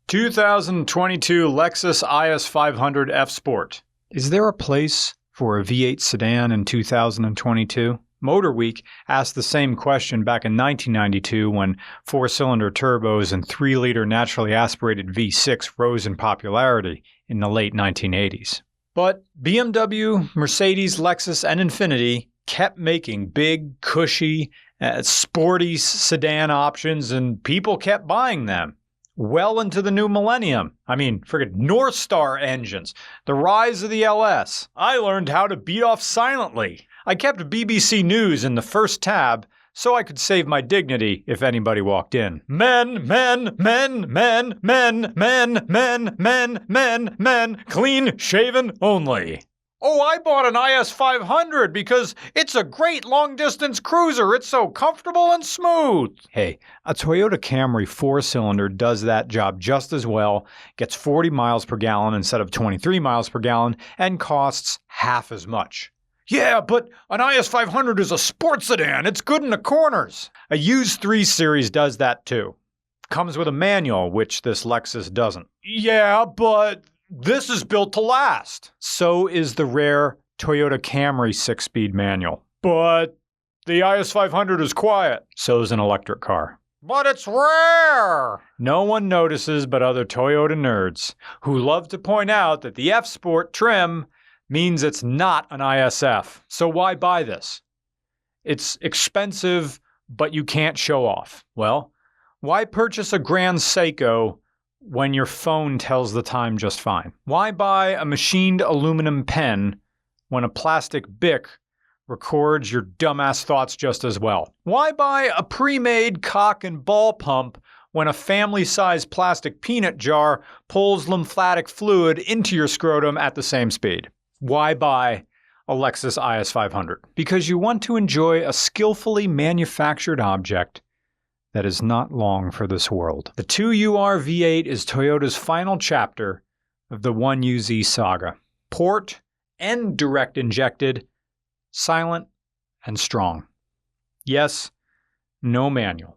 2022 Lexus IS500 F-Sport. Is there a place for a V8 sedan in 2022? Motor Week asked the same question back in 1992 when four-cylinder turbos and 3-liter naturally aspirated V6 rose in popularity in the late 1980s. But BMW, Mercedes, Lexus, and Infiniti kept making big, cushy, sporty sedan options, and people kept buying them. Well into the new millennium. I mean, forget North Star engines, the rise of the LS. I learned how to beat off silently. I kept BBC News in the first tab so I could save my dignity if anybody walked in. Men, men, men, men, men, men, men, men, men, men, clean shaven only. Oh, I bought an IS500 because it's a great long-distance cruiser. It's so comfortable and smooth. Hey, a Toyota Camry 4-cylinder does that job just as well, gets 40 miles per gallon instead of 23 miles per gallon, and costs half as much. Yeah, but an IS500 is a sports sedan. It's good in the corners. A used 3 Series does that too. Comes with a manual, which this Lexus doesn't. Yeah, but this is built to last. So is the rare Toyota Camry 6-speed manual. But the IS500 is quiet. So's an electric car. But it's rare! No one notices but other Toyota nerds, who love to point out that the F-Sport trim means it's not an ISF. So why buy this? It's expensive, but you can't show off. Well, why purchase a Grand Seiko when your phone tells the time just fine? Why buy a machined aluminum pen when a plastic Bic records your dumbass thoughts just as well? Why buy a pre-made cock and ball pump when a family-sized plastic peanut jar pulls lymphatic fluid into your scrotum at the same speed? Why buy a Lexus IS500? Because you want to enjoy a skillfully manufactured object that is not long for this world. The 2UR V8 is Toyota's final chapter of the 1UZ saga. Port and direct injected, silent and strong. Yes, no manual.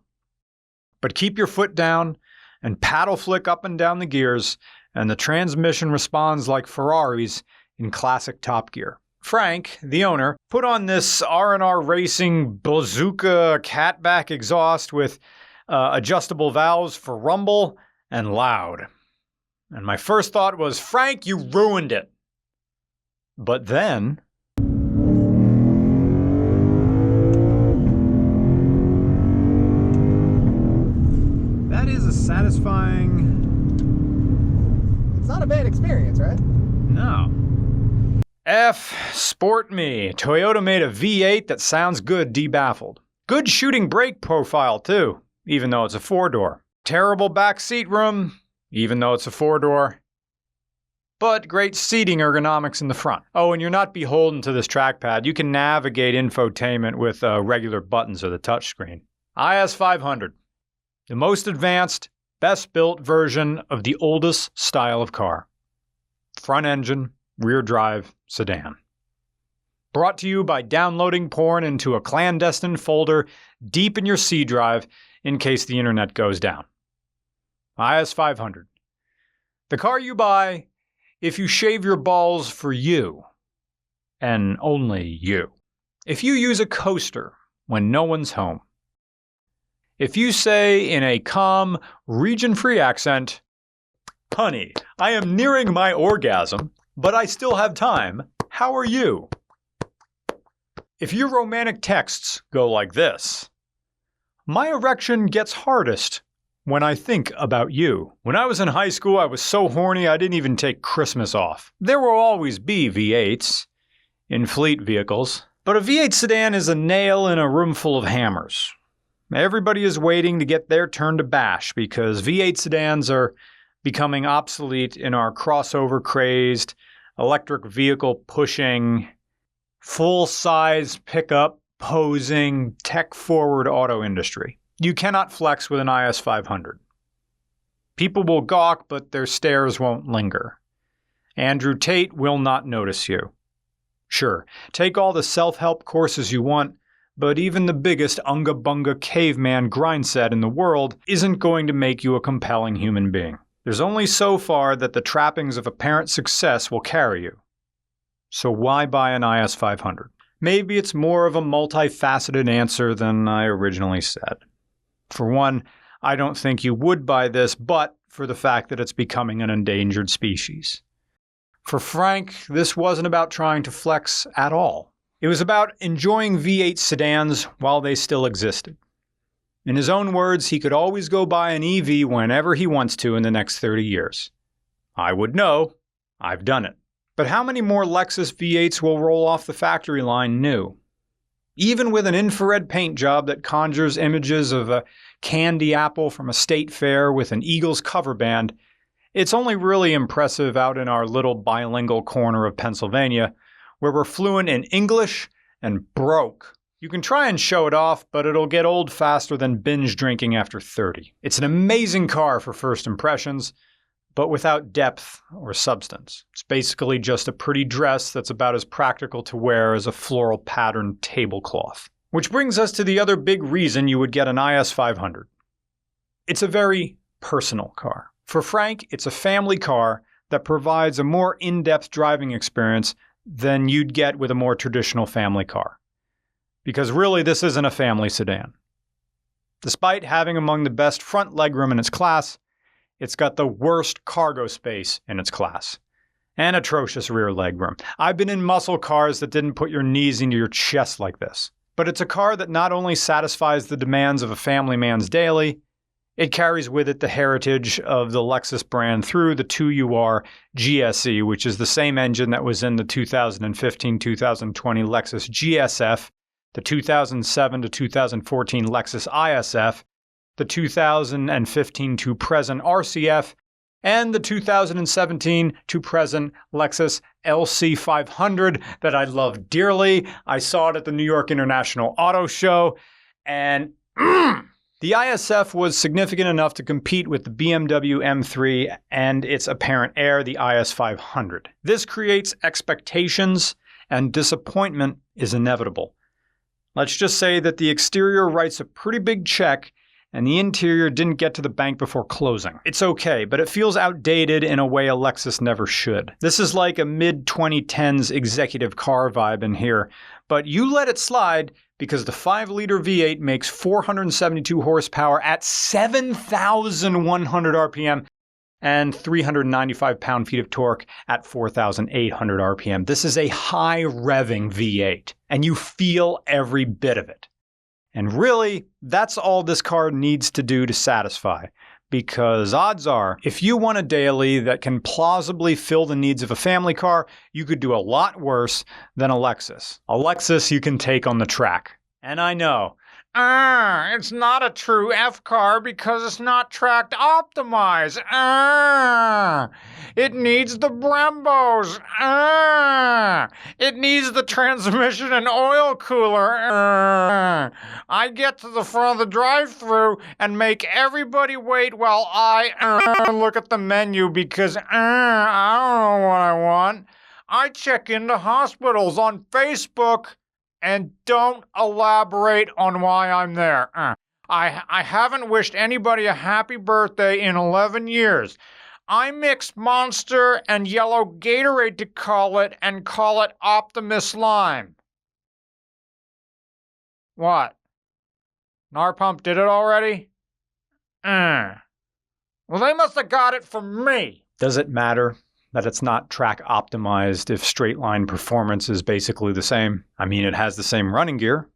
But keep your foot down and paddle flick up and down the gears, and the transmission responds like Ferrari's in classic Top Gear. Frank, the owner, put on this R&R Racing bazooka catback exhaust with adjustable valves for rumble and loud. And my first thought was, Frank, you ruined it. But then that is a satisfying... It's not a bad experience, right? No. FSport me. Toyota made a V8 that sounds good debaffled. Good shooting brake profile too, even though it's a 4-door. Terrible back seat room, even though it's a 4-door. But great seating ergonomics in the front. Oh, and you're not beholden to this trackpad. You can navigate infotainment with regular buttons or the touchscreen. IS500. The most advanced, best built version of the oldest style of car. Front engine, rear drive sedan. Brought to you by downloading porn into a clandestine folder deep in your C drive in case the internet goes down. IS500. The car you buy if you shave your balls for you, and only you. If you use a coaster when no one's home. If you say in a calm, region-free accent, "Honey, I am nearing my orgasm, but I still have time. How are you?" If your romantic texts go like this, "My erection gets hardest when I think about you. When I was in high school, I was so horny I didn't even take Christmas off." There will always be V8s in fleet vehicles, but a V8 sedan is a nail in a room full of hammers. Everybody is waiting to get their turn to bash because V8 sedans are becoming obsolete in our crossover-crazed, electric vehicle-pushing, full-size pickup posing, tech-forward auto industry. You cannot flex with an IS500. People will gawk, but their stares won't linger. Andrew Tate will not notice you. Sure, take all the self-help courses you want, but even the biggest unga-bunga caveman grindset in the world isn't going to make you a compelling human being. There's only so far that the trappings of apparent success will carry you. So why buy an IS500? Maybe it's more of a multifaceted answer than I originally said. For one, I don't think you would buy this but for the fact that it's becoming an endangered species. For Frank, this wasn't about trying to flex at all. It was about enjoying V8 sedans while they still existed. In his own words, he could always go buy an EV whenever he wants to in the next 30 years. I would know. I've done it. But how many more Lexus V8s will roll off the factory line new? Even with an infrared paint job that conjures images of a candy apple from a state fair with an Eagles cover band, it's only really impressive out in our little bilingual corner of Pennsylvania, where we're fluent in English and broke. You can try and show it off, but it'll get old faster than binge drinking after 30. It's an amazing car for first impressions, but without depth or substance. It's basically just a pretty dress that's about as practical to wear as a floral patterned tablecloth. Which brings us to the other big reason you would get an IS500. It's a very personal car. For Frank, it's a family car that provides a more in-depth driving experience than you'd get with a more traditional family car. Because really, this isn't a family sedan. Despite having among the best front legroom in its class, it's got the worst cargo space in its class. And atrocious rear legroom. I've been in muscle cars that didn't put your knees into your chest like this. But it's a car that not only satisfies the demands of a family man's daily, it carries with it the heritage of the Lexus brand through the 2UR GSE, which is the same engine that was in the 2015-2020 Lexus GSF, the 2007 to 2014 Lexus ISF, the 2015 to present RCF, and the 2017 to present Lexus LC500 that I love dearly. I saw it at the New York International Auto Show, and the ISF was significant enough to compete with the BMW M3 and its apparent heir, the IS500. This creates expectations, and disappointment is inevitable. Let's just say that the exterior writes a pretty big check and the interior didn't get to the bank before closing. It's okay, but it feels outdated in a way a Lexus never should. This is like a mid-2010s executive car vibe in here, but you let it slide because the 5-liter V8 makes 472 horsepower at 7,100 RPM and 395 pound-feet of torque at 4,800 RPM. This is a high-revving V8, and you feel every bit of it. And really, that's all this car needs to do to satisfy, because odds are, if you want a daily that can plausibly fill the needs of a family car, you could do a lot worse than a Lexus. A Lexus you can take on the track. And I know, it's not a true F car because it's not tracked optimized. It needs the Brembos. It needs the transmission and oil cooler. I get to the front of the drive-thru and make everybody wait while I look at the menu because I don't know what I want. I check into hospitals on Facebook and don't elaborate on why I'm there. I haven't wished anybody a happy birthday in 11 years. I mix Monster and yellow Gatorade to call it, and call it Optimus Lime. What? Narpump did it already? Well, they must have got it from me. Does it matter that it's not track optimized if straight line performance is basically the same? I mean, it has the same running gear,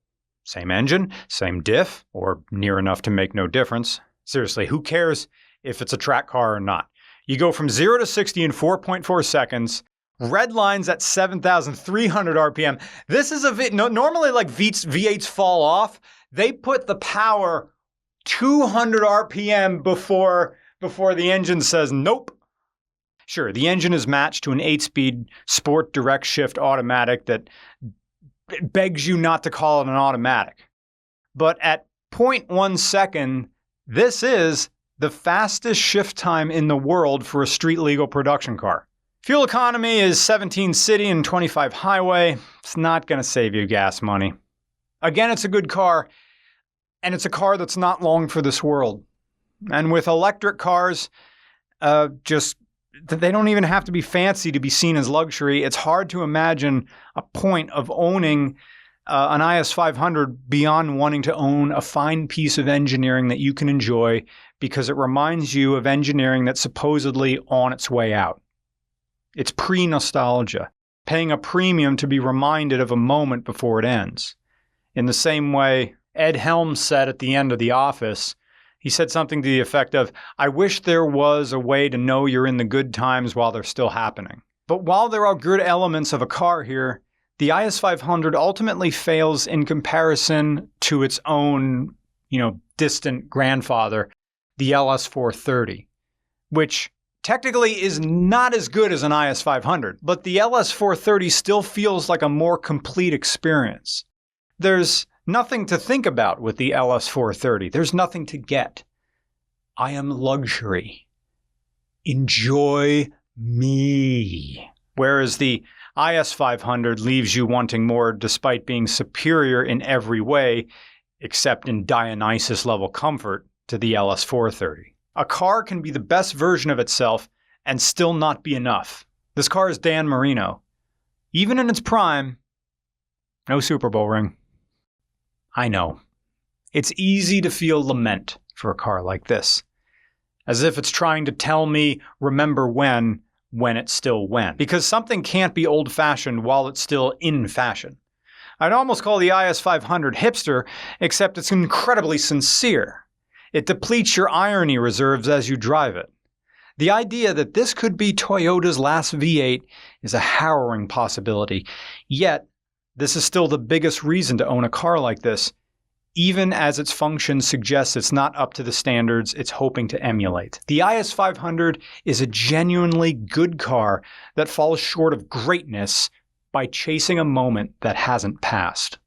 same engine, same diff, or near enough to make no difference. Seriously, who cares if it's a track car or not? You go from 0 to 60 in 4.4 seconds, red lines at 7,300 RPM. This is normally like V8s fall off. They put the power 200 RPM before the engine says nope. Sure, the engine is matched to an 8-speed sport direct shift automatic that begs you not to call it an automatic. But at 0.1 second, this is the fastest shift time in the world for a street-legal production car. Fuel economy is 17 city and 25 highway. It's not going to save you gas money. Again, it's a good car, and it's a car that's not long for this world. And with electric cars, They don't even have to be fancy to be seen as luxury. It's hard to imagine a point of owning an IS500 beyond wanting to own a fine piece of engineering that you can enjoy because it reminds you of engineering that's supposedly on its way out. It's pre-nostalgia, paying a premium to be reminded of a moment before it ends. In the same way, Ed Helms said at the end of The Office, he said something to the effect of, "I wish there was a way to know you're in the good times while they're still happening." But while there are good elements of a car here, the IS500 ultimately fails in comparison to its own, distant grandfather, the LS430, which technically is not as good as an IS500, but the LS430 still feels like a more complete experience. There's nothing to think about with the LS430. There's nothing to get. I am luxury. Enjoy me. Whereas the IS500 leaves you wanting more despite being superior in every way, except in Dionysus-level comfort, to the LS430. A car can be the best version of itself and still not be enough. This car is Dan Marino. Even in its prime, no Super Bowl ring. I know. It's easy to feel lament for a car like this, as if it's trying to tell me, remember when it still went. Because something can't be old-fashioned while it's still in fashion. I'd almost call the IS500 hipster, except it's incredibly sincere. It depletes your irony reserves as you drive it. The idea that this could be Toyota's last V8 is a harrowing possibility, yet this is still the biggest reason to own a car like this, even as its function suggests it's not up to the standards it's hoping to emulate. The IS500 is a genuinely good car that falls short of greatness by chasing a moment that hasn't passed.